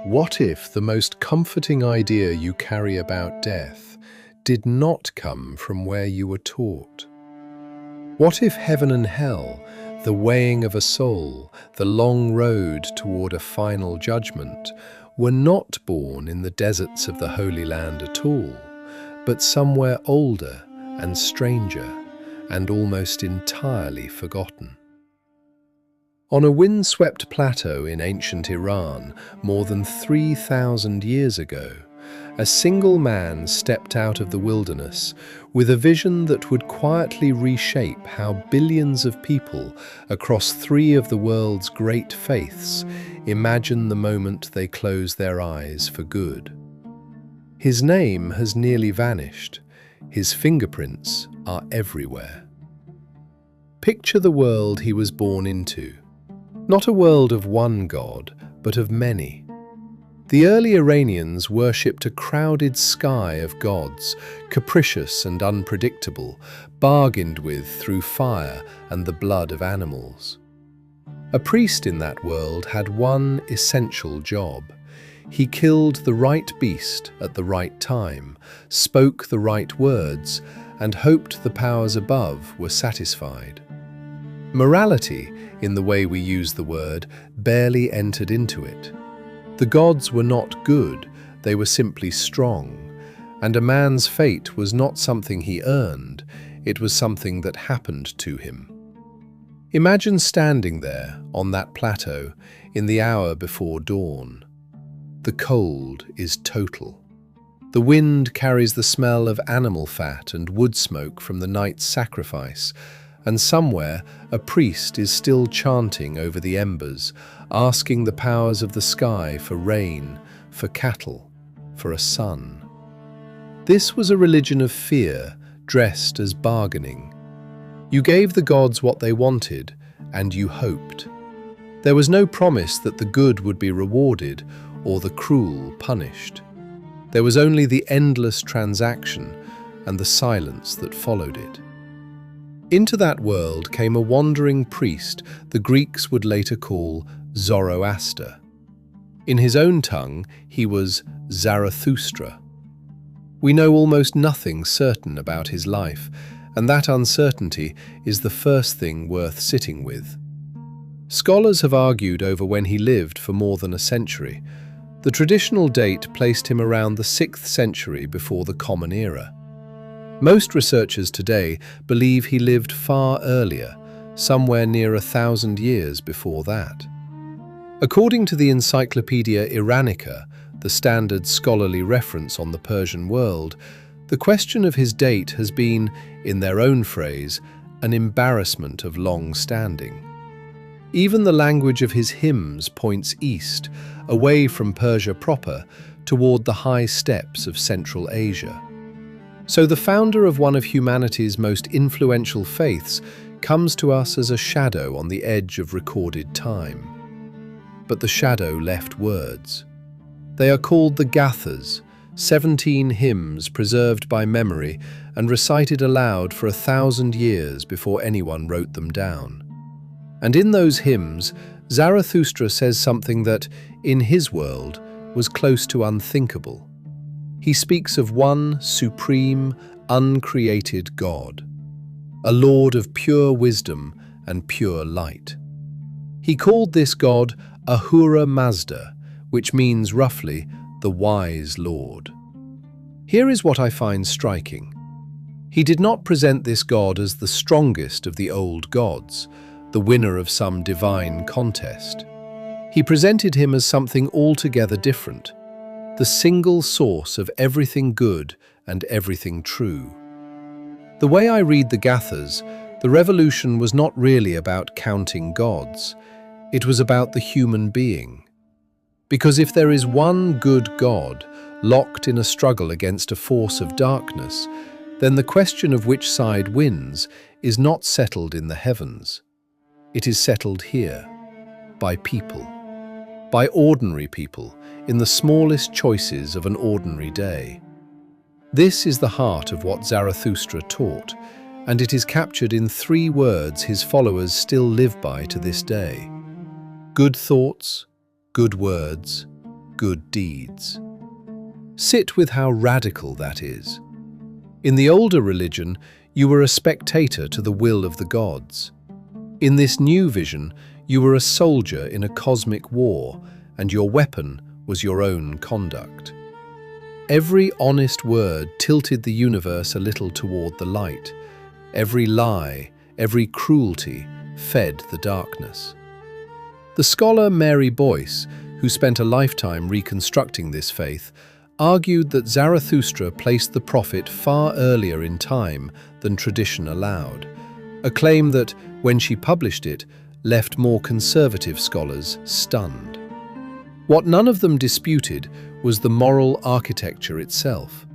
What if the most comforting idea you carry about death did not come from where you were taught? What if heaven and hell, the weighing of a soul, the long road toward a final judgment, were not born in the deserts of the Holy Land at all, but somewhere older and stranger and almost entirely forgotten? On a windswept plateau in ancient Iran, more than 3,000 years ago, a single man stepped out of the wilderness with a vision that would quietly reshape how billions of people across three of the world's great faiths imagine the moment they close their eyes for good. His name has nearly vanished. His fingerprints are everywhere. Picture the world he was born into. Not a world of one god, but of many. The early Iranians worshipped a crowded sky of gods, capricious and unpredictable, bargained with through fire and the blood of animals. A priest in that world had one essential job. He killed the right beast at the right time, spoke the right words, and hoped the powers above were satisfied. Morality, in the way we use the word, barely entered into it. The gods were not good, they were simply strong, and a man's fate was not something he earned, it was something that happened to him. Imagine standing there, on that plateau, in the hour before dawn. The cold is total. The wind carries the smell of animal fat and wood smoke from the night's sacrifice, and somewhere a priest is still chanting over the embers, asking the powers of the sky for rain, for cattle, for a sun. This was a religion of fear, dressed as bargaining. You gave the gods what they wanted, and you hoped. There was no promise that the good would be rewarded or the cruel punished. There was only the endless transaction and the silence that followed it. Into that world came a wandering priest the Greeks would later call Zoroaster. In his own tongue, he was Zarathustra. We know almost nothing certain about his life, and that uncertainty is the first thing worth sitting with. Scholars have argued over when he lived for more than a century. The traditional date placed him around the 6th century before the Common Era. Most researchers today believe he lived far earlier, somewhere near 1,000 years before that. According to the Encyclopedia Iranica, the standard scholarly reference on the Persian world, the question of his date has been, in their own phrase, an embarrassment of long standing. Even the language of his hymns points east, away from Persia proper, toward the high steppes of Central Asia. So the founder of one of humanity's most influential faiths comes to us as a shadow on the edge of recorded time. But the shadow left words. They are called the Gathas, 17 hymns preserved by memory and recited aloud for 1,000 years before anyone wrote them down. And in those hymns, Zarathustra says something that, in his world, was close to unthinkable. He speaks of one supreme, uncreated God, a Lord of pure wisdom and pure light. He called this God Ahura Mazda, which means roughly the wise Lord. Here is what I find striking. He did not present this God as the strongest of the old gods, the winner of some divine contest. He presented him as something altogether different, the single source of everything good and everything true. The way I read the Gathas, the revolution was not really about counting gods. It was about the human being. Because if there is one good God, locked in a struggle against a force of darkness, then the question of which side wins is not settled in the heavens. It is settled here, by people. By ordinary people, in the smallest choices of an ordinary day. This is the heart of what Zarathustra taught, and it is captured in 3 words his followers still live by to this day. Good thoughts, good words, good deeds. Sit with how radical that is. In the older religion, you were a spectator to the will of the gods. In this new vision, you were a soldier in a cosmic war, and your weapon was your own conduct. Every honest word tilted the universe a little toward the light. Every lie, every cruelty fed the darkness. The scholar Mary Boyce, who spent a lifetime reconstructing this faith, argued that Zarathustra placed the prophet far earlier in time than tradition allowed, a claim that, when she published it, left more conservative scholars stunned. What none of them disputed was the moral architecture itself.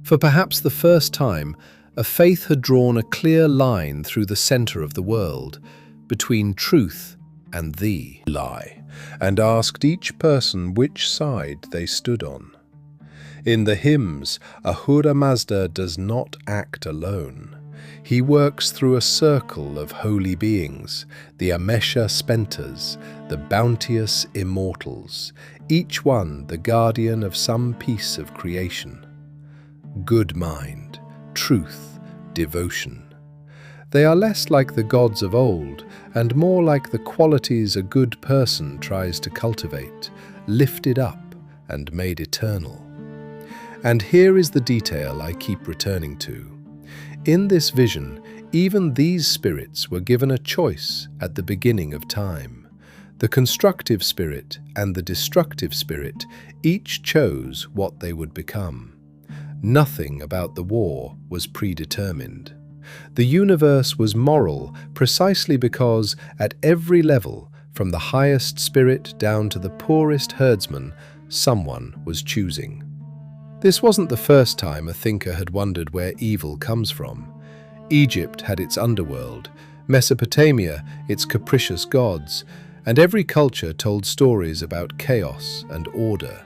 For perhaps the first time, a faith had drawn a clear line through the center of the world, between truth and the lie, and asked each person which side they stood on. In the hymns, Ahura Mazda does not act alone. He works through a circle of holy beings, the Amesha Spentas, the bounteous immortals, each one the guardian of some piece of creation. Good mind, truth, devotion. They are less like the gods of old and more like the qualities a good person tries to cultivate, lifted up and made eternal. And here is the detail I keep returning to. In this vision, even these spirits were given a choice at the beginning of time. The constructive spirit and the destructive spirit each chose what they would become. Nothing about the war was predetermined. The universe was moral precisely because, at every level, from the highest spirit down to the poorest herdsman, someone was choosing. This wasn't the first time a thinker had wondered where evil comes from. Egypt had its underworld, Mesopotamia its capricious gods, and every culture told stories about chaos and order.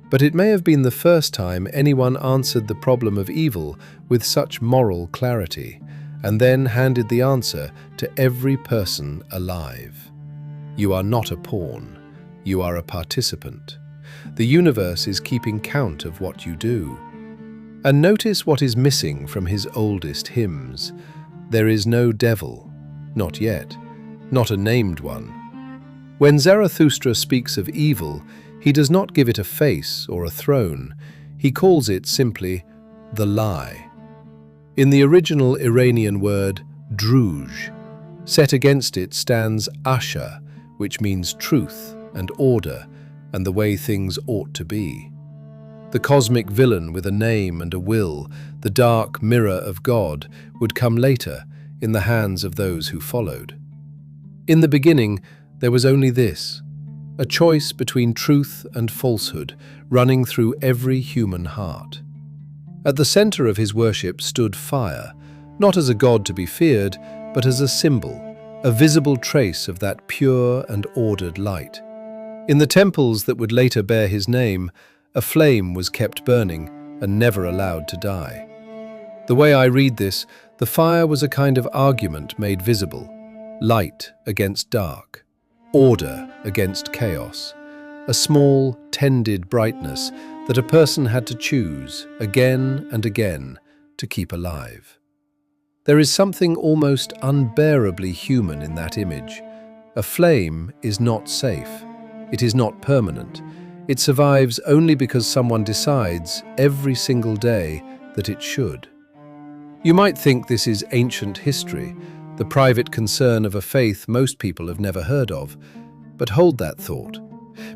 But it may have been the first time anyone answered the problem of evil with such moral clarity, and then handed the answer to every person alive. You are not a pawn, you are a participant. The universe is keeping count of what you do. And notice what is missing from his oldest hymns. There is no devil, not yet, not a named one. When Zarathustra speaks of evil, he does not give it a face or a throne. He calls it simply the lie. In the original Iranian word druj, set against it stands asha, which means truth and order and the way things ought to be. The cosmic villain with a name and a will, the dark mirror of God, would come later in the hands of those who followed. In the beginning, there was only this, a choice between truth and falsehood running through every human heart. At the center of his worship stood fire, not as a god to be feared, but as a symbol, a visible trace of that pure and ordered light. In the temples that would later bear his name, a flame was kept burning and never allowed to die. The way I read this, the fire was a kind of argument made visible, light against dark, order against chaos, a small, tended brightness that a person had to choose again and again to keep alive. There is something almost unbearably human in that image. A flame is not safe. It is not permanent. It survives only because someone decides every single day that it should. You might think this is ancient history, the private concern of a faith most people have never heard of, but hold that thought.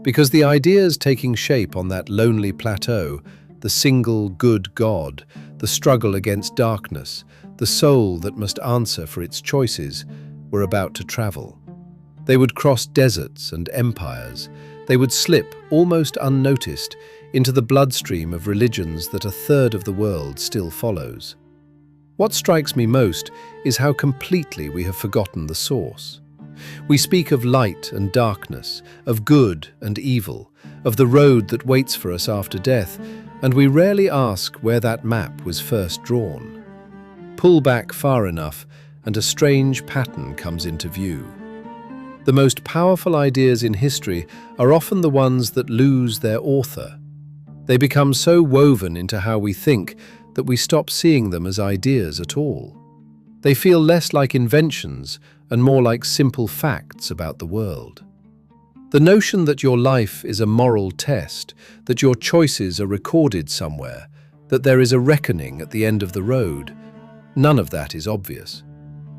Because the ideas taking shape on that lonely plateau, the single good God, the struggle against darkness, the soul that must answer for its choices, were about to travel. They would cross deserts and empires. They would slip, almost unnoticed, into the bloodstream of religions that a third of the world still follows. What strikes me most is how completely we have forgotten the source. We speak of light and darkness, of good and evil, of the road that waits for us after death, and we rarely ask where that map was first drawn. Pull back far enough, and a strange pattern comes into view. The most powerful ideas in history are often the ones that lose their author. They become so woven into how we think that we stop seeing them as ideas at all. They feel less like inventions and more like simple facts about the world. The notion that your life is a moral test, that your choices are recorded somewhere, that there is a reckoning at the end of the road, none of that is obvious.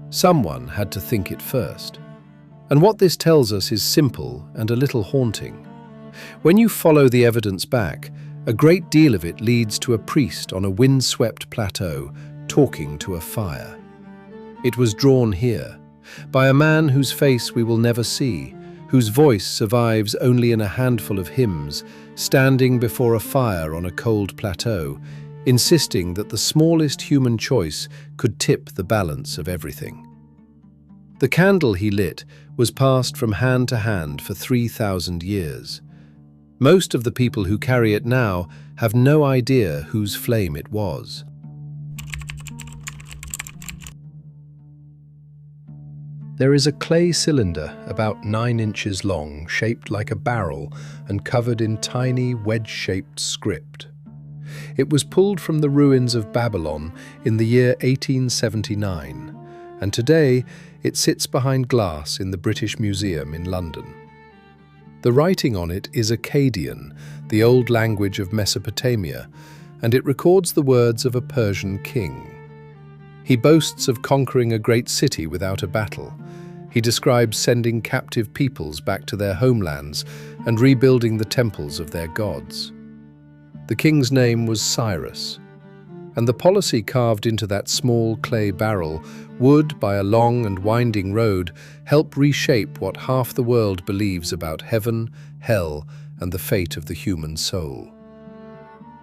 Someone had to think it first. And what this tells us is simple and a little haunting. When you follow the evidence back, a great deal of it leads to a priest on a windswept plateau talking to a fire. It was drawn here, by a man whose face we will never see, whose voice survives only in a handful of hymns, standing before a fire on a cold plateau, insisting that the smallest human choice could tip the balance of everything. The candle he lit was passed from hand to hand for 3,000 years. Most of the people who carry it now have no idea whose flame it was. There is a clay cylinder about 9 inches long, shaped like a barrel and covered in tiny wedge-shaped script. It was pulled from the ruins of Babylon in the year 1879, and today it sits behind glass in the British Museum in London. The writing on it is Akkadian, the old language of Mesopotamia, and it records the words of a Persian king. He boasts of conquering a great city without a battle. He describes sending captive peoples back to their homelands and rebuilding the temples of their gods. The king's name was Cyrus, and the policy carved into that small clay barrel would, by a long and winding road, help reshape what half the world believes about heaven, hell, and the fate of the human soul.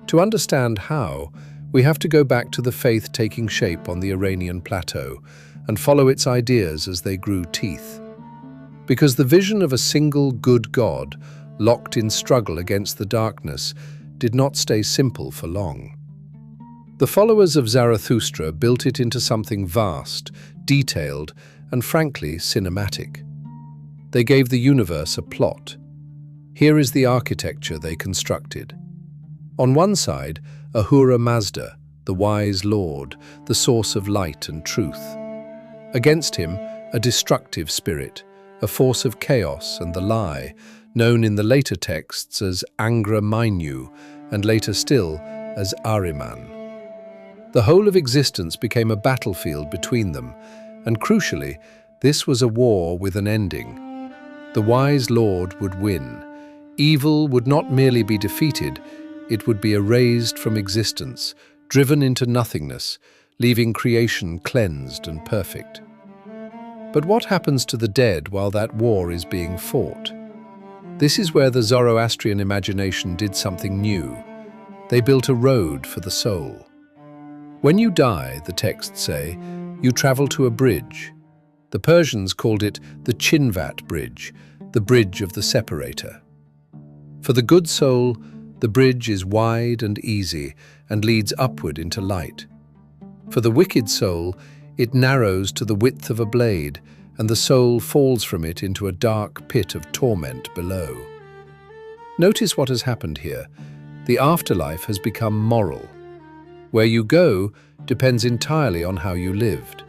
To understand how, we have to go back to the faith taking shape on the Iranian plateau and follow its ideas as they grew teeth. Because the vision of a single good God, locked in struggle against the darkness, did not stay simple for long. The followers of Zarathustra built it into something vast, detailed, and frankly cinematic. They gave the universe a plot. Here is the architecture they constructed. On one side, Ahura Mazda, the wise lord, the source of light and truth. Against him, a destructive spirit, a force of chaos and the lie, known in the later texts as Angra Mainyu, and later still as Ahriman. The whole of existence became a battlefield between them, and crucially, this was a war with an ending. The wise lord would win. Evil would not merely be defeated, it would be erased from existence, driven into nothingness, leaving creation cleansed and perfect. But what happens to the dead while that war is being fought? This is where the Zoroastrian imagination did something new. They built a road for the soul. When you die, the texts say, you travel to a bridge. The Persians called it the Chinvat Bridge, the bridge of the separator. For the good soul, the bridge is wide and easy and leads upward into light. For the wicked soul, it narrows to the width of a blade, and the soul falls from it into a dark pit of torment below. Notice what has happened here. The afterlife has become moral. Where you go depends entirely on how you lived.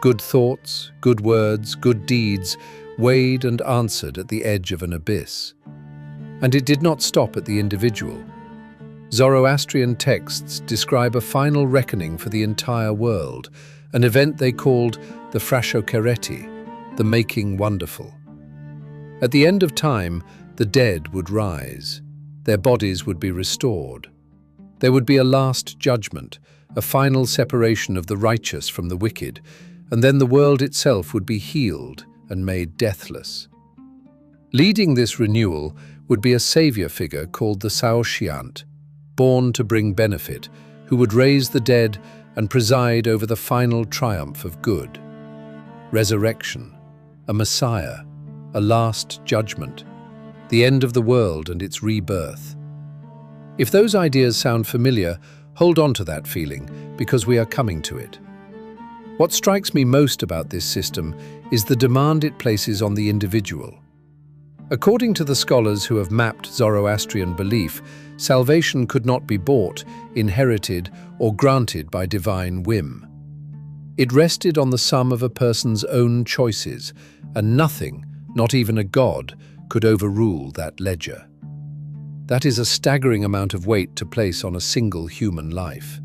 Good thoughts, good words, good deeds weighed and answered at the edge of an abyss. And it did not stop at the individual. Zoroastrian texts describe a final reckoning for the entire world, an event they called the Frashokereti, the making wonderful. At the end of time, the dead would rise. Their bodies would be restored. There would be a last judgment, a final separation of the righteous from the wicked, and then the world itself would be healed and made deathless. Leading this renewal would be a savior figure called the Saoshyant, born to bring benefit, who would raise the dead and preside over the final triumph of good. Resurrection, a Messiah, a last judgment, the end of the world and its rebirth. If those ideas sound familiar, hold on to that feeling, because we are coming to it. What strikes me most about this system is the demand it places on the individual. According to the scholars who have mapped Zoroastrian belief, salvation could not be bought, inherited, or granted by divine whim. It rested on the sum of a person's own choices, and nothing, not even a god, could overrule that ledger. That is a staggering amount of weight to place on a single human life.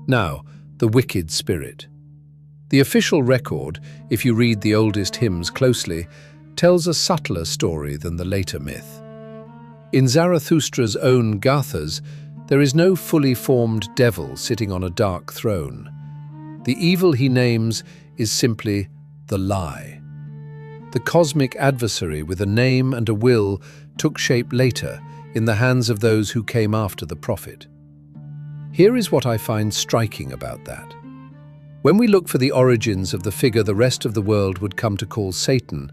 Now, the wicked spirit. The official record, if you read the oldest hymns closely, tells a subtler story than the later myth. In Zarathustra's own Gathas, there is no fully formed devil sitting on a dark throne. The evil he names is simply the lie. The cosmic adversary with a name and a will took shape later in the hands of those who came after the prophet. Here is what I find striking about that. When we look for the origins of the figure the rest of the world would come to call Satan,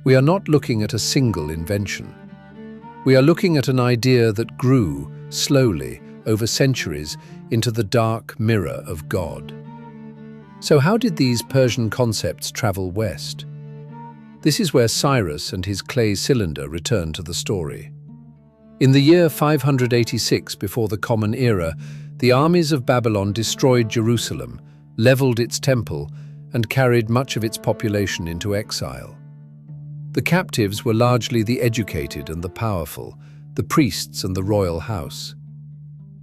we are not looking at a single invention. We are looking at an idea that grew, slowly, over centuries, into the dark mirror of God. So how did these Persian concepts travel west? This is where Cyrus and his clay cylinder return to the story. In the year 586 before the Common Era, the armies of Babylon destroyed Jerusalem, leveled its temple, and carried much of its population into exile. The captives were largely the educated and the powerful, the priests and the royal house.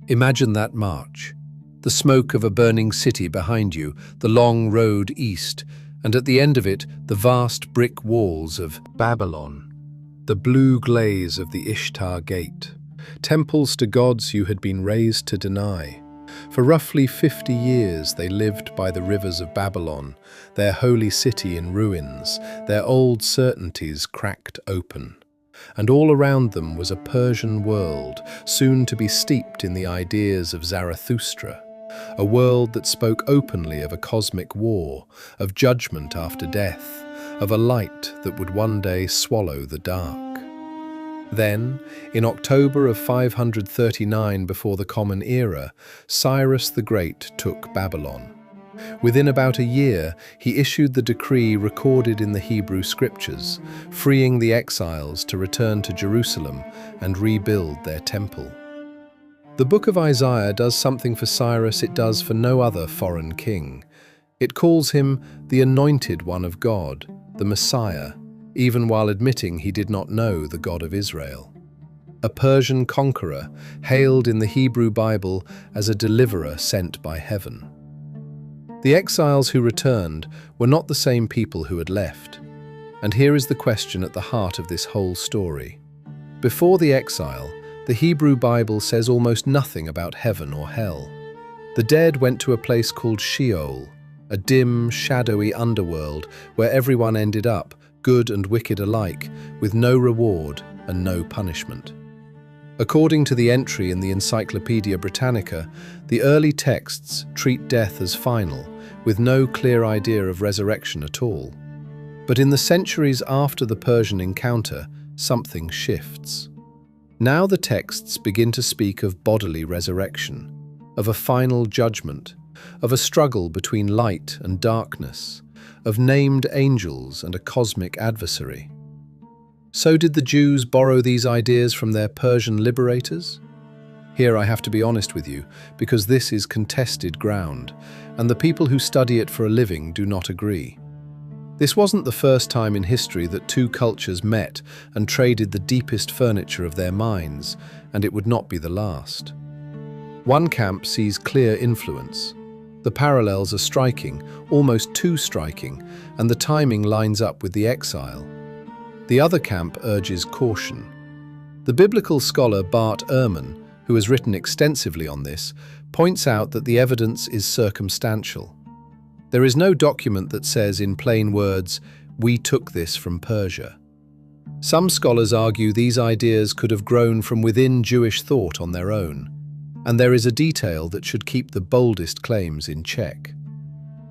Imagine that march. The smoke of a burning city behind you, the long road east, and at the end of it, the vast brick walls of Babylon. The blue glaze of the Ishtar Gate, temples to gods you had been raised to deny. For roughly 50 years they lived by the rivers of Babylon, their holy city in ruins, their old certainties cracked open. And all around them was a Persian world, soon to be steeped in the ideas of Zarathustra, a world that spoke openly of a cosmic war, of judgment after death, of a light that would one day swallow the dark. Then, in October of 539 before the Common Era, Cyrus the Great took Babylon. Within about a year, he issued the decree recorded in the Hebrew Scriptures, freeing the exiles to return to Jerusalem and rebuild their temple. The book of Isaiah does something for Cyrus it does for no other foreign king. It calls him the Anointed One of God, the Messiah, even while admitting he did not know the God of Israel. A Persian conqueror, hailed in the Hebrew Bible as a deliverer sent by heaven. The exiles who returned were not the same people who had left. And here is the question at the heart of this whole story. Before the exile, the Hebrew Bible says almost nothing about heaven or hell. The dead went to a place called Sheol, a dim, shadowy underworld where everyone ended up, good and wicked alike, with no reward and no punishment. According to the entry in the Encyclopaedia Britannica, the early texts treat death as final, with no clear idea of resurrection at all. But in the centuries after the Persian encounter, something shifts. Now the texts begin to speak of bodily resurrection, of a final judgment, of a struggle between light and darkness, of named angels and a cosmic adversary. So did the Jews borrow these ideas from their Persian liberators? Here I have to be honest with you, because this is contested ground, and the people who study it for a living do not agree. This wasn't the first time in history that two cultures met and traded the deepest furniture of their minds, and it would not be the last. One camp sees clear influence. The parallels are striking, almost too striking, and the timing lines up with the exile. The other camp urges caution. The biblical scholar Bart Ehrman, who has written extensively on this, points out that the evidence is circumstantial. There is no document that says in plain words, "We took this from Persia." Some scholars argue these ideas could have grown from within Jewish thought on their own, and there is a detail that should keep the boldest claims in check.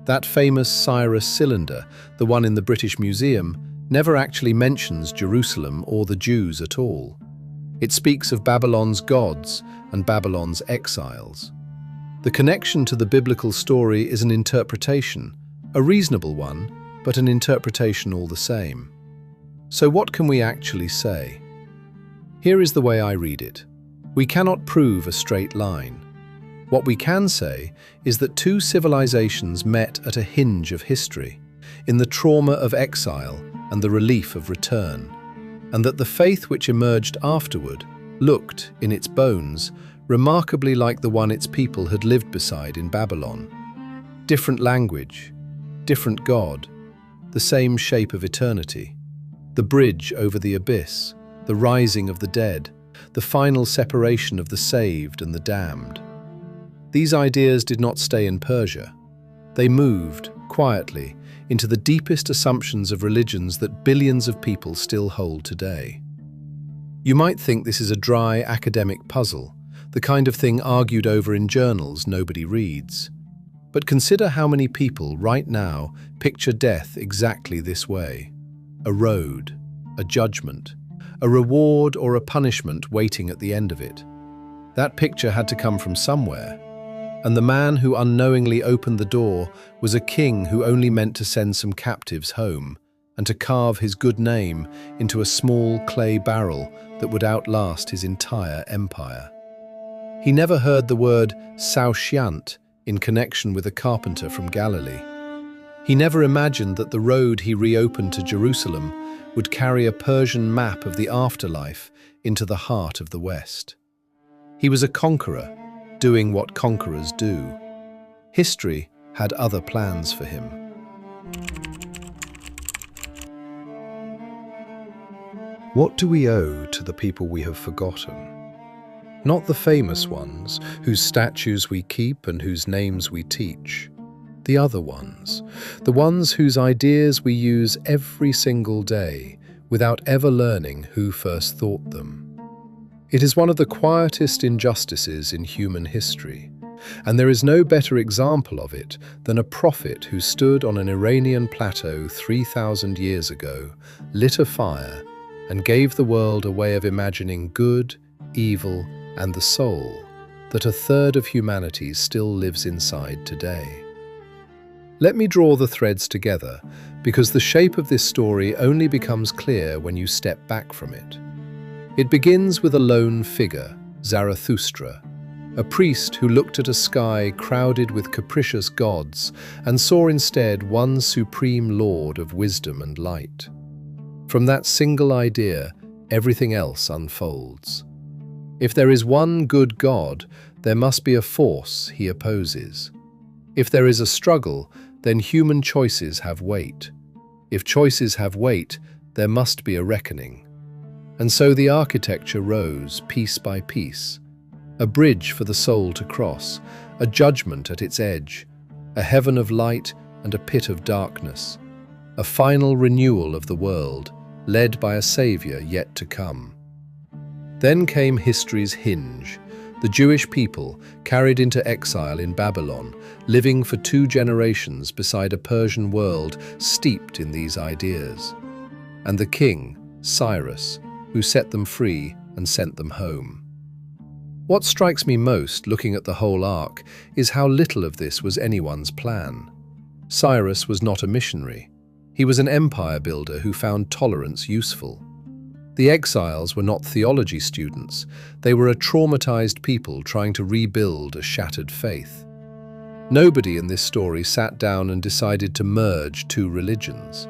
That famous Cyrus cylinder, the one in the British Museum, never actually mentions Jerusalem or the Jews at all. It speaks of Babylon's gods and Babylon's exiles. The connection to the biblical story is an interpretation, A reasonable one, but an interpretation all the same. So what can we actually say? Here is the way I read it. We cannot prove a straight line. What we can say is that two civilizations met at a hinge of history, in the trauma of exile and the relief of return, and that the faith which emerged afterward looked, in its bones, remarkably like the one its people had lived beside in Babylon. Different language, different God, the same shape of eternity. The bridge over the abyss, the rising of the dead, the final separation of the saved and the damned. These ideas did not stay in Persia. They moved, quietly, into the deepest assumptions of religions that billions of people still hold today. You might think this is a dry academic puzzle, the kind of thing argued over in journals nobody reads. But consider how many people right now picture death exactly this way. A road, a judgment, a reward or a punishment waiting at the end of it. That picture had to come from somewhere, and the man who unknowingly opened the door was a king who only meant to send some captives home and to carve his good name into a small clay barrel that would outlast his entire empire. He never heard the word Saoshyant in connection with a carpenter from Galilee. He never imagined that the road he reopened to Jerusalem would carry a Persian map of the afterlife into the heart of the West. He was a conqueror, doing what conquerors do. History had other plans for him. What do we owe to the people we have forgotten? Not the famous ones, whose statues we keep and whose names we teach. The other ones, the ones whose ideas we use every single day without ever learning who first thought them. It is one of the quietest injustices in human history, and there is no better example of it than a prophet who stood on an Iranian plateau 3,000 years ago, lit a fire, and gave the world a way of imagining good, evil, and the soul that a third of humanity still lives inside today. Let me draw the threads together, because the shape of this story only becomes clear when you step back from it. It begins with a lone figure, Zarathustra, a priest who looked at a sky crowded with capricious gods and saw instead one supreme lord of wisdom and light. From that single idea, everything else unfolds. If there is one good God, there must be a force he opposes. If there is a struggle, then human choices have weight. If choices have weight, there must be a reckoning. And so the architecture rose piece by piece. A bridge for the soul to cross, a judgment at its edge, a heaven of light and a pit of darkness, a final renewal of the world, led by a savior yet to come. Then came history's hinge, the Jewish people carried into exile in Babylon, living for 2 generations beside a Persian world steeped in these ideas. And the king, Cyrus, who set them free and sent them home. What strikes me most, looking at the whole arc, is how little of this was anyone's plan. Cyrus was not a missionary. He was an empire builder who found tolerance useful. The exiles were not theology students. They were a traumatized people trying to rebuild a shattered faith. Nobody in this story sat down and decided to merge 2 religions.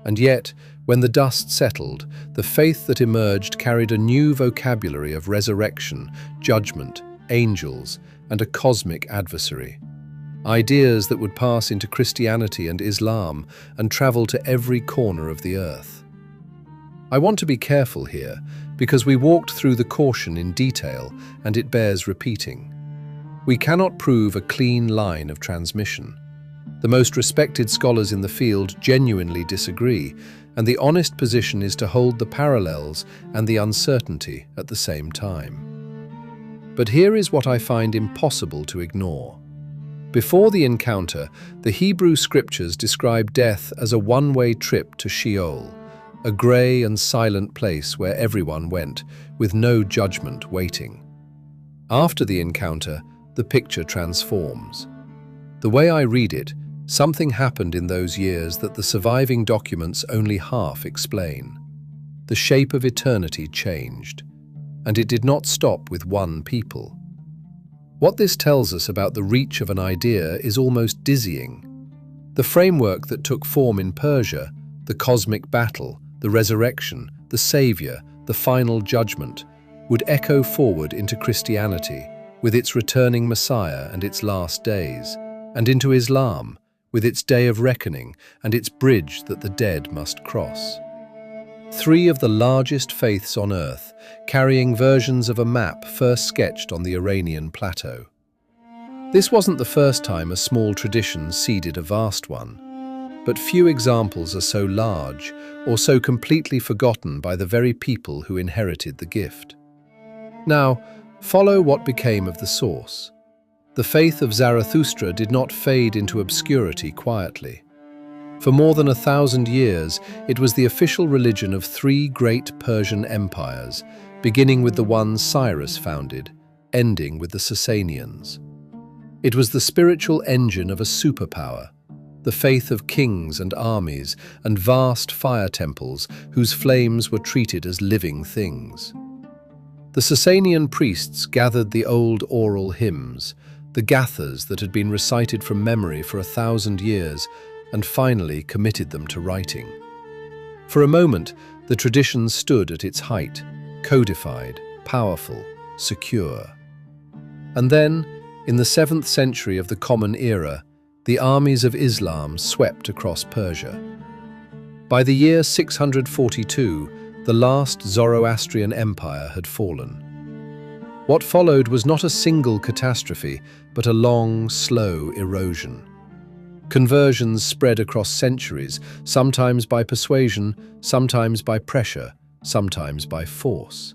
And yet, when the dust settled, the faith that emerged carried a new vocabulary of resurrection, judgment, angels, and a cosmic adversary. Ideas that would pass into Christianity and Islam and travel to every corner of the earth. I want to be careful here, because we walked through the caution in detail and it bears repeating. We cannot prove a clean line of transmission. The most respected scholars in the field genuinely disagree, and the honest position is to hold the parallels and the uncertainty at the same time. But here is what I find impossible to ignore. Before the encounter, the Hebrew scriptures describe death as a one-way trip to Sheol, a grey and silent place where everyone went, with no judgment waiting. After the encounter, the picture transforms. The way I read it, Something happened in those years that the surviving documents only half explain. The shape of eternity changed, and it did not stop with one people. What this tells us about the reach of an idea is almost dizzying. The framework that took form in Persia, the cosmic battle, the resurrection, the savior, the final judgment, would echo forward into Christianity, with its returning Messiah and its last days, and into Islam, with its day of reckoning and its bridge that the dead must cross. Three of the largest faiths on earth, carrying versions of a map first sketched on the Iranian plateau. This wasn't the first time a small tradition seeded a vast one, but few examples are so large or so completely forgotten by the very people who inherited the gift. Now, follow what became of the source. The faith of Zarathustra did not fade into obscurity quietly. For more than 1,000 years, it was the official religion of three great Persian empires, beginning with the one Cyrus founded, ending with the Sasanians. It was the spiritual engine of a superpower, the faith of kings and armies and vast fire temples whose flames were treated as living things. The Sasanian priests gathered the old oral hymns, the gathas that had been recited from memory for 1,000 years, and finally committed them to writing. For a moment, the tradition stood at its height, codified, powerful, secure. And then, in the 7th century of the Common Era, the armies of Islam swept across Persia. By the year 642, the last Zoroastrian empire had fallen. What followed was not a single catastrophe, but a long, slow erosion. Conversions spread across centuries, sometimes by persuasion, sometimes by pressure, sometimes by force.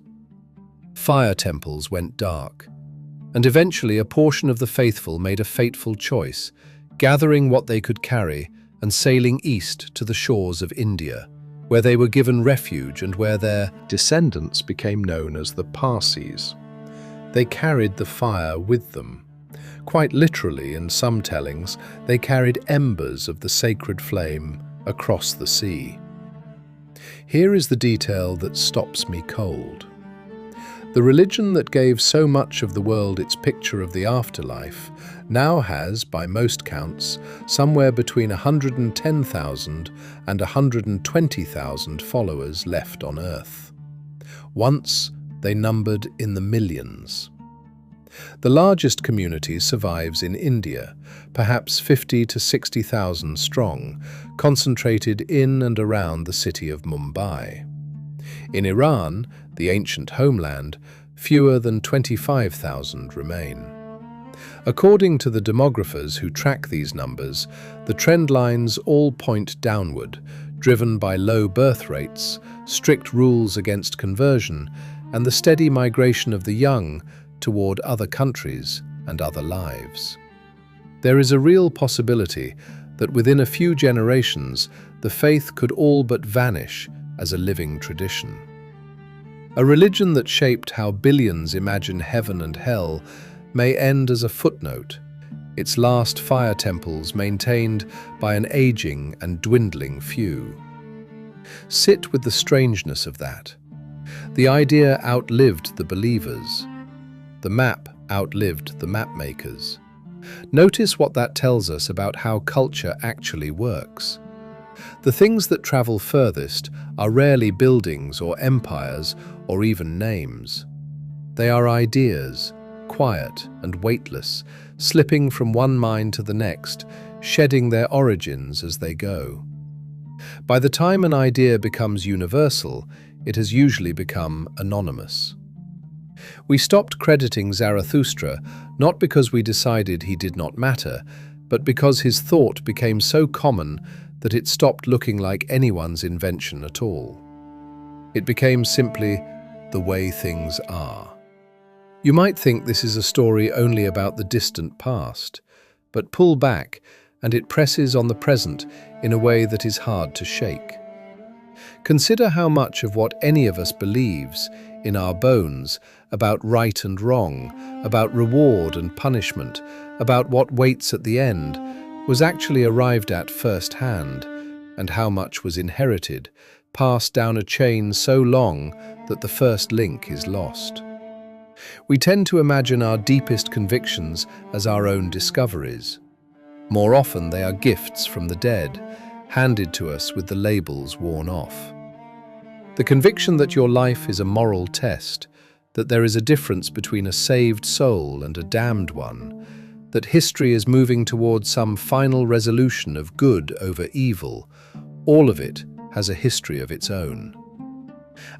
Fire temples went dark, and eventually a portion of the faithful made a fateful choice, gathering what they could carry and sailing east to the shores of India, where they were given refuge and where their descendants became known as the Parsis. They carried the fire with them. Quite literally, in some tellings, they carried embers of the sacred flame across the sea. Here is the detail that stops me cold. The religion that gave so much of the world its picture of the afterlife now has, by most counts, somewhere between 110,000 and 120,000 followers left on Earth. Once, they numbered in the millions. The largest community survives in India, perhaps 50 to 60,000 strong, concentrated in and around the city of Mumbai. In Iran, the ancient homeland, fewer than 25,000 remain. According to the demographers who track these numbers, the trend lines all point downward, driven by low birth rates, strict rules against conversion, and the steady migration of the young toward other countries and other lives. There is a real possibility that within a few generations, the faith could all but vanish as a living tradition. A religion that shaped how billions imagine heaven and hell may end as a footnote, its last fire temples maintained by an aging and dwindling few. Sit with the strangeness of that. The idea outlived the believers. The map outlived the mapmakers. Notice what that tells us about how culture actually works. The things that travel furthest are rarely buildings or empires or even names. They are ideas, quiet and weightless, slipping from one mind to the next, shedding their origins as they go. By the time an idea becomes universal, it has usually become anonymous. We stopped crediting Zarathustra not because we decided he did not matter, but because his thought became so common that it stopped looking like anyone's invention at all. It became simply the way things are. You might think this is a story only about the distant past, but pull back and it presses on the present in a way that is hard to shake. Consider how much of what any of us believes, in our bones, about right and wrong, about reward and punishment, about what waits at the end, was actually arrived at firsthand, and how much was inherited, passed down a chain so long that the first link is lost. We tend to imagine our deepest convictions as our own discoveries. More often they are gifts from the dead, handed to us with the labels worn off. The conviction that your life is a moral test, that there is a difference between a saved soul and a damned one, that history is moving towards some final resolution of good over evil, all of it has a history of its own.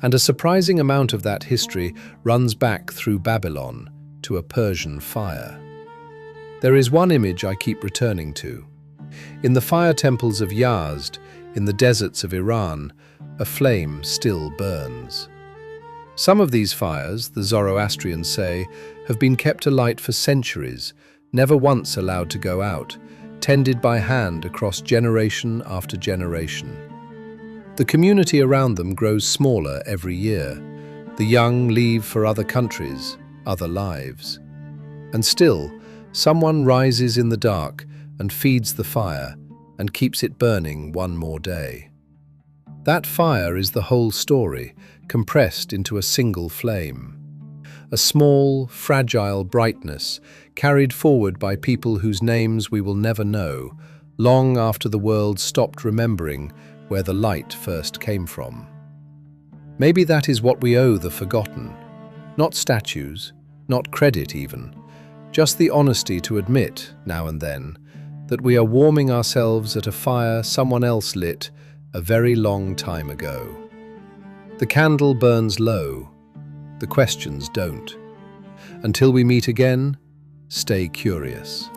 And a surprising amount of that history runs back through Babylon to a Persian fire. There is one image I keep returning to. In the fire temples of Yazd, in the deserts of Iran, a flame still burns. Some of these fires, the Zoroastrians say, have been kept alight for centuries, never once allowed to go out, tended by hand across generation after generation. The community around them grows smaller every year. The young leave for other countries, other lives. And still, someone rises in the dark and feeds the fire and keeps it burning one more day. That fire is the whole story, compressed into a single flame. A small, fragile brightness carried forward by people whose names we will never know, long after the world stopped remembering where the light first came from. Maybe that is what we owe the forgotten. Not statues, not credit even, just the honesty to admit, now and then, that we are warming ourselves at a fire someone else lit a very long time ago. The candle burns low, the questions don't. Until we meet again, stay curious.